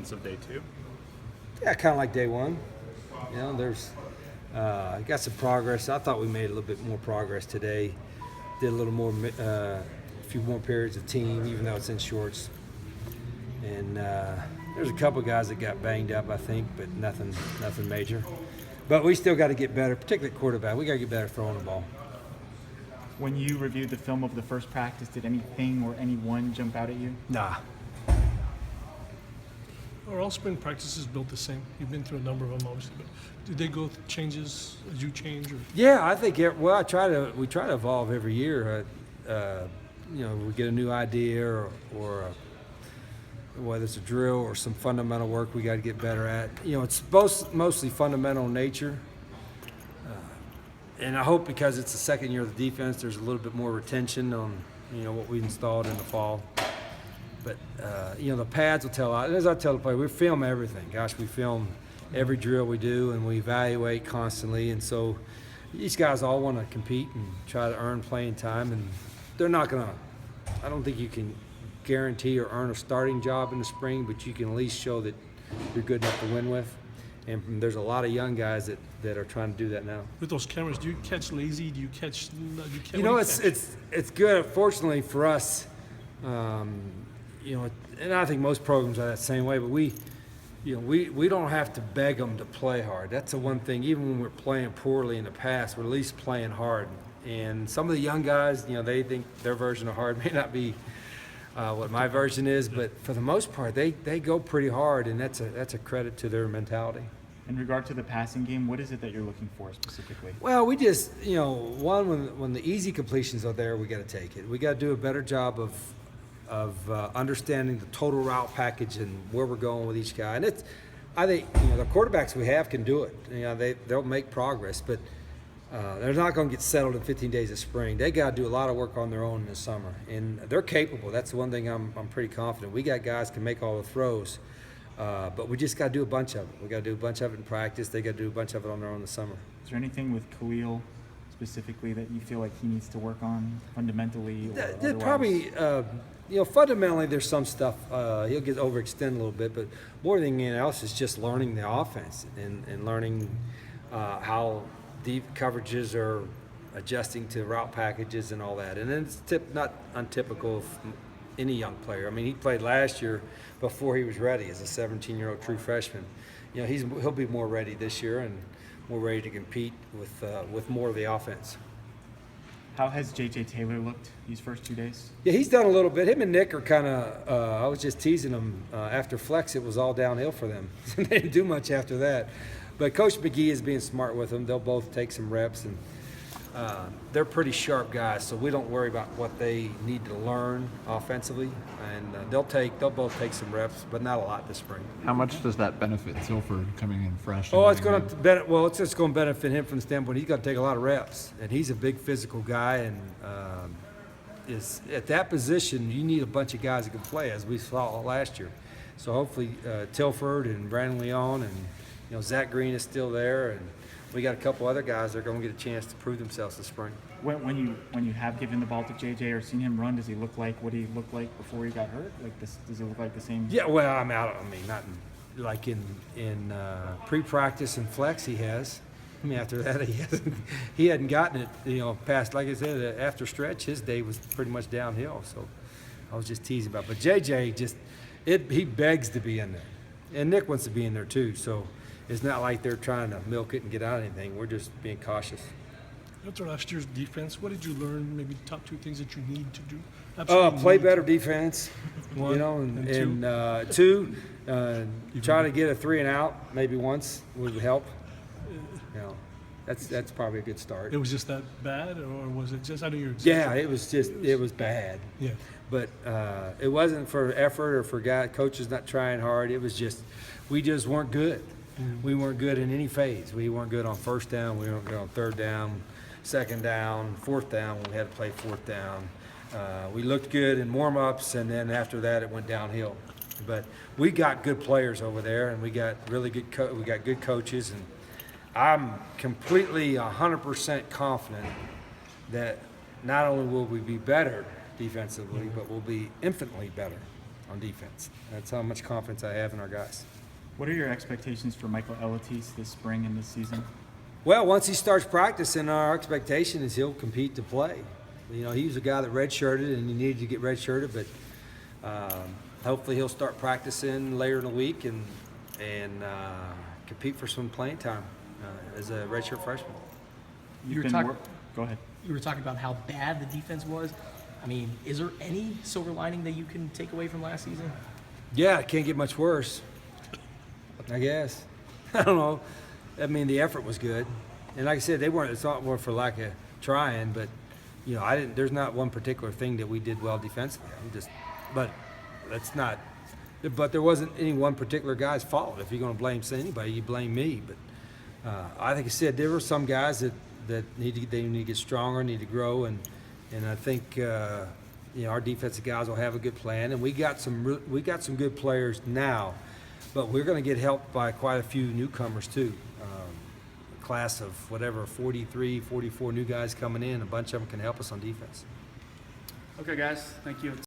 offensive day two? Yeah, kind of like day one. You know, there's got some progress. I thought we made a little bit more progress today. Did a little more, a few more periods of team, even though it's in shorts. And there's a couple guys that got banged up, I think, but nothing major. But we still got to get better, particularly quarterback. We got to get better throwing the ball. When you reviewed the film of the first practice, did anything or anyone jump out at you? Nah. Are all spring practices built the same? You've been through a number of them, obviously, but did they go through changes as you change? Or? Yeah, I think. Well, we try to evolve every year. You know, we get a new idea or whether it's a drill or some fundamental work we got to get better at. You know, it's mostly fundamental in nature. And I hope because it's the second year of the defense, there's a little bit more retention on, you know, what we installed in the fall. But, you know, the pads will tell a lot. And as I tell the player, we film everything. Gosh, we film every drill we do, and we evaluate constantly. And so these guys all want to compete and try to earn playing time. And they're not going to – I don't think you can guarantee or earn a starting job in the spring, but you can at least show that you're good enough to win with. And there's a lot of young guys that are trying to do that now. With those cameras, do you catch lazy? Do you catch? You know, it's good. Fortunately for us, you know, and I think most programs are that same way. But we don't have to beg them to play hard. That's the one thing. Even when we're playing poorly in the past, we're at least playing hard. And some of the young guys, you know, they think their version of hard may not be what my version is, but for the most part, they go pretty hard, and that's a credit to their mentality. In regard to the passing game, what is it that you're looking for specifically? Well, we just, you know, when the easy completions are there, we got to take it. We got to do a better job of understanding the total route package and where we're going with each guy. And I think, you know, the quarterbacks we have can do it. You know, they'll make progress, but they're not going to get settled in 15 days of spring. They got to do a lot of work on their own in the summer, and they're capable. That's the one thing I'm pretty confident. We got guys can make all the throws, but we just got to do a bunch of it. We got to do a bunch of it in practice. They got to do a bunch of it on their own in the summer. Is there anything with Khalil specifically that you feel like he needs to work on fundamentally? Or There probably, you know, fundamentally there's some stuff. He'll get overextended a little bit, but more than anything else is just learning the offense and learning how deep coverages are adjusting to route packages and all that. And then it's not untypical of any young player. I mean, he played last year before he was ready as a 17-year-old true freshman. You know, he'll be more ready this year and more ready to compete with more of the offense. How has J.J. Taylor looked these first 2 days? Yeah, he's done a little bit. Him and Nick are kind of, I was just teasing them. After flex, it was all downhill for them. They didn't do much after that. But Coach McGee is being smart with them. They'll both take some reps, and they're pretty sharp guys, so we don't worry about what they need to learn offensively. And they'll both take some reps, but not a lot this spring. How much does that benefit Tilford coming in fresh? Oh, it's going to it's just going to benefit him from the standpoint he's got to take a lot of reps, and he's a big physical guy, and is at that position you need a bunch of guys that can play, as we saw last year. So hopefully Tilford and Brandon Leon and, you know, Zach Green is still there, and we got a couple other guys that are going to get a chance to prove themselves this spring. When you have given the ball to JJ or seen him run, does he look like what he looked like before he got hurt? Like this, does he look like the same? Yeah, well, I mean, not like in pre-practice and flex he has. I mean, after that he hadn't gotten it, you know, past, like I said, after stretch his day was pretty much downhill. So I was just teasing about it. But JJ he begs to be in there, and Nick wants to be in there too. So it's not like they're trying to milk it and get out of anything. We're just being cautious. After last year's defense, what did you learn? Maybe top two things that you need to do. Play better defense, you know, and two, try to get a 3 and out maybe once would help. You know, that's probably a good start. It was just that bad, or was it just? I know you're. Yeah, it was bad. Yeah. But it wasn't for effort or for coaches not trying hard. It was just we just weren't good. Mm-hmm. We weren't good in any phase. We weren't good on first down. We weren't good on third down, second down, fourth down when we had to play fourth down. We looked good in warm-ups, and then after that it went downhill. But we got good players over there, and we got really good we got good coaches, and I'm completely 100% confident that not only will we be better defensively, but we'll be infinitely better on defense. That's how much confidence I have in our guys. What are your expectations for Michael Elatis this spring and this season? Well, once he starts practicing, our expectation is he'll compete to play. You know, he was a guy that redshirted and he needed to get redshirted, but hopefully he'll start practicing later in the week and compete for some playing time as a redshirt freshman. You've were been talk- wor- Go ahead. You were talking about how bad the defense was. I mean, is there any silver lining that you can take away from last season? Yeah, it can't get much worse, I guess. I don't know. I mean, the effort was good. And like I said, it's not more for lack of trying, but, you know, there's not one particular thing that we did well defensively. But there wasn't any one particular guy's fault. If you're going to blame anybody, you blame me. But I think I said there were some guys that need to get stronger, need to grow, and I think you know, our defensive guys will have a good plan, and we got some good players now, but we're going to get helped by quite a few newcomers too. Class of whatever 43, 44 new guys coming in. A bunch of them can help us on defense. Okay, guys, thank you.